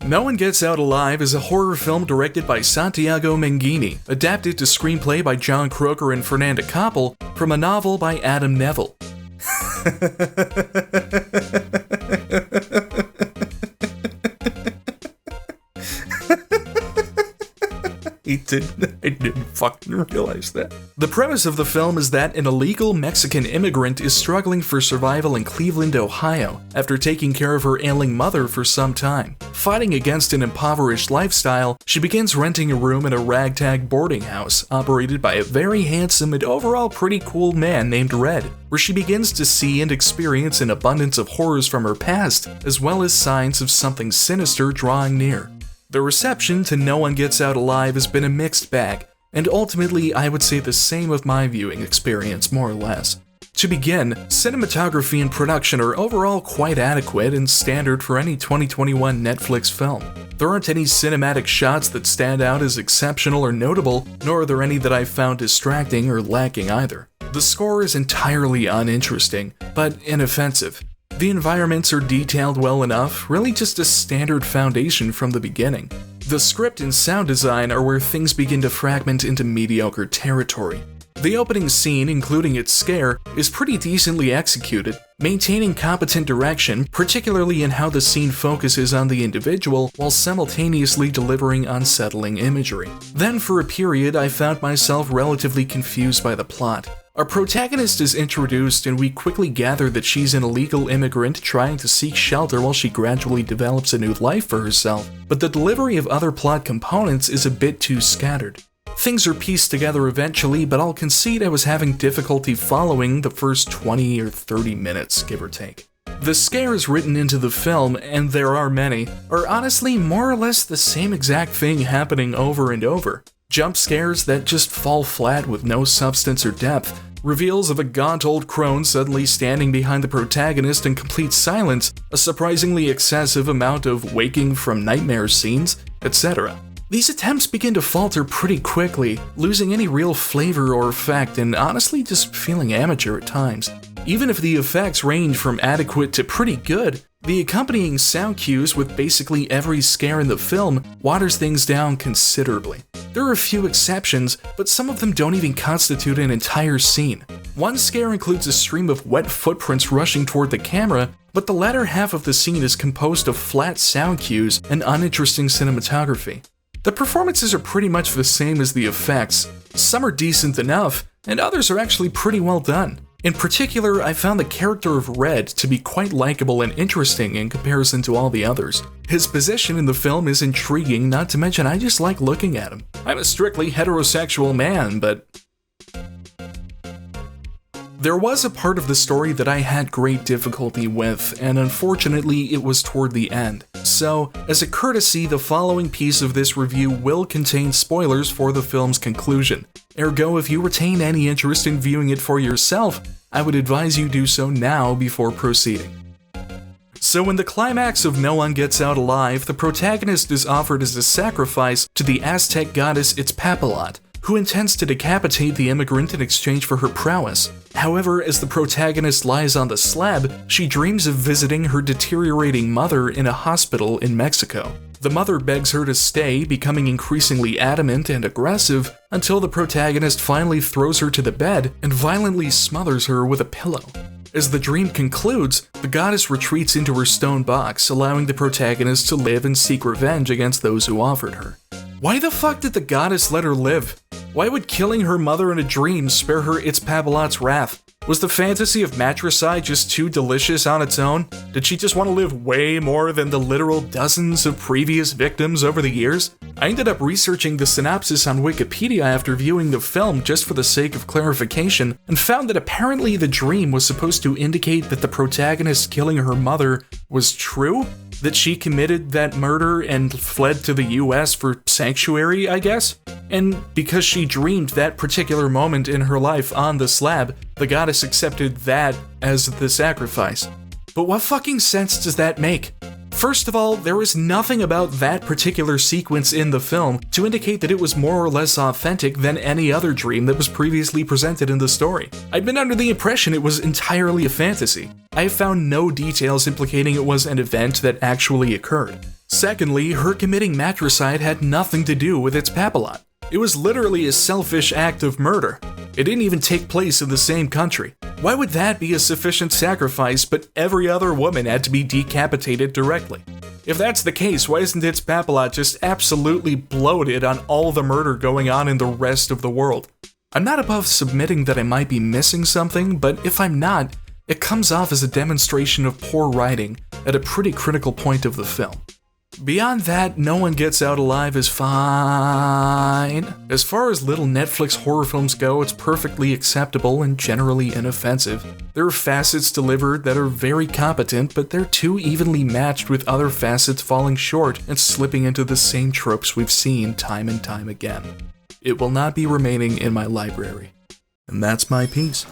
No One Gets Out Alive is a horror film directed by Santiago Mengini, adapted to screenplay by John Croker and Fernanda Koppel from a novel by Adam Neville. I didn't fucking realize that. The premise of the film is that an illegal Mexican immigrant is struggling for survival in Cleveland, Ohio, after taking care of her ailing mother for some time. Fighting against an impoverished lifestyle, she begins renting a room in a ragtag boarding house operated by a very handsome and overall pretty cool man named Red, where she begins to see and experience an abundance of horrors from her past, as well as signs of something sinister drawing near. The reception to No One Gets Out Alive has been a mixed bag, and ultimately I would say the same of my viewing experience, more or less. To begin, cinematography and production are overall quite adequate and standard for any 2021 Netflix film. There aren't any cinematic shots that stand out as exceptional or notable, nor are there any that I've found distracting or lacking either. The score is entirely uninteresting, but inoffensive. The environments are detailed well enough, really just a standard foundation from the beginning. The script and sound design are where things begin to fragment into mediocre territory. The opening scene, including its scare, is pretty decently executed, maintaining competent direction, particularly in how the scene focuses on the individual while simultaneously delivering unsettling imagery. Then for a period, I found myself relatively confused by the plot. Our protagonist is introduced and we quickly gather that she's an illegal immigrant trying to seek shelter while she gradually develops a new life for herself, but the delivery of other plot components is a bit too scattered. Things are pieced together eventually, but I'll concede I was having difficulty following the first 20 or 30 minutes, give or take. The scares written into the film, and there are many, are honestly more or less the same exact thing happening over and over. Jump scares that just fall flat with no substance or depth, reveals of a gaunt old crone suddenly standing behind the protagonist in complete silence, a surprisingly excessive amount of waking from nightmare scenes, etc. These attempts begin to falter pretty quickly, losing any real flavor or effect and honestly just feeling amateur at times. Even if the effects range from adequate to pretty good, the accompanying sound cues with basically every scare in the film waters things down considerably. There are a few exceptions, but some of them don't even constitute an entire scene. One scare includes a stream of wet footprints rushing toward the camera, but the latter half of the scene is composed of flat sound cues and uninteresting cinematography. The performances are pretty much the same as the effects. Some are decent enough, and others are actually pretty well done. In particular, I found the character of Red to be quite likable and interesting in comparison to all the others. His position in the film is intriguing, not to mention I just like looking at him. I'm a strictly heterosexual man, but... There was a part of the story that I had great difficulty with, and unfortunately it was toward the end. So, as a courtesy, the following piece of this review will contain spoilers for the film's conclusion. Ergo, if you retain any interest in viewing it for yourself, I would advise you do so now before proceeding. So in the climax of No One Gets Out Alive, the protagonist is offered as a sacrifice to the Aztec goddess Itzpapilat, who intends to decapitate the immigrant in exchange for her prowess. However, as the protagonist lies on the slab, she dreams of visiting her deteriorating mother in a hospital in Mexico. The mother begs her to stay, becoming increasingly adamant and aggressive, until the protagonist finally throws her to the bed and violently smothers her with a pillow. As the dream concludes, the goddess retreats into her stone box, allowing the protagonist to live and seek revenge against those who offered her. Why the fuck did the goddess let her live? Why would killing her mother in a dream spare her Itzpapilat's wrath? Was the fantasy of matricide just too delicious on its own? Did she just want to live way more than the literal dozens of previous victims over the years? I ended up researching the synopsis on Wikipedia after viewing the film just for the sake of clarification, and found that apparently the dream was supposed to indicate that the protagonist killing her mother was true? That she committed that murder and fled to the US for sanctuary, I guess? And because she dreamed that particular moment in her life on the slab, the goddess accepted that as the sacrifice. But what fucking sense does that make? First of all, there was nothing about that particular sequence in the film to indicate that it was more or less authentic than any other dream that was previously presented in the story. I'd been under the impression it was entirely a fantasy. I have found no details implicating it was an event that actually occurred. Secondly, her committing matricide had nothing to do with its papillon. It was literally a selfish act of murder. It didn't even take place in the same country. Why would that be a sufficient sacrifice, but every other woman had to be decapitated directly? If that's the case, why isn't its papillon just absolutely bloated on all the murder going on in the rest of the world? I'm not above submitting that I might be missing something, but if I'm not, it comes off as a demonstration of poor writing at a pretty critical point of the film. Beyond that, no one gets out alive is fine. As far as little Netflix horror films go, it's perfectly acceptable and generally inoffensive. There are facets delivered that are very competent, but they're too evenly matched with other facets falling short and slipping into the same tropes we've seen time and time again. It will not be remaining in my library. And that's my piece.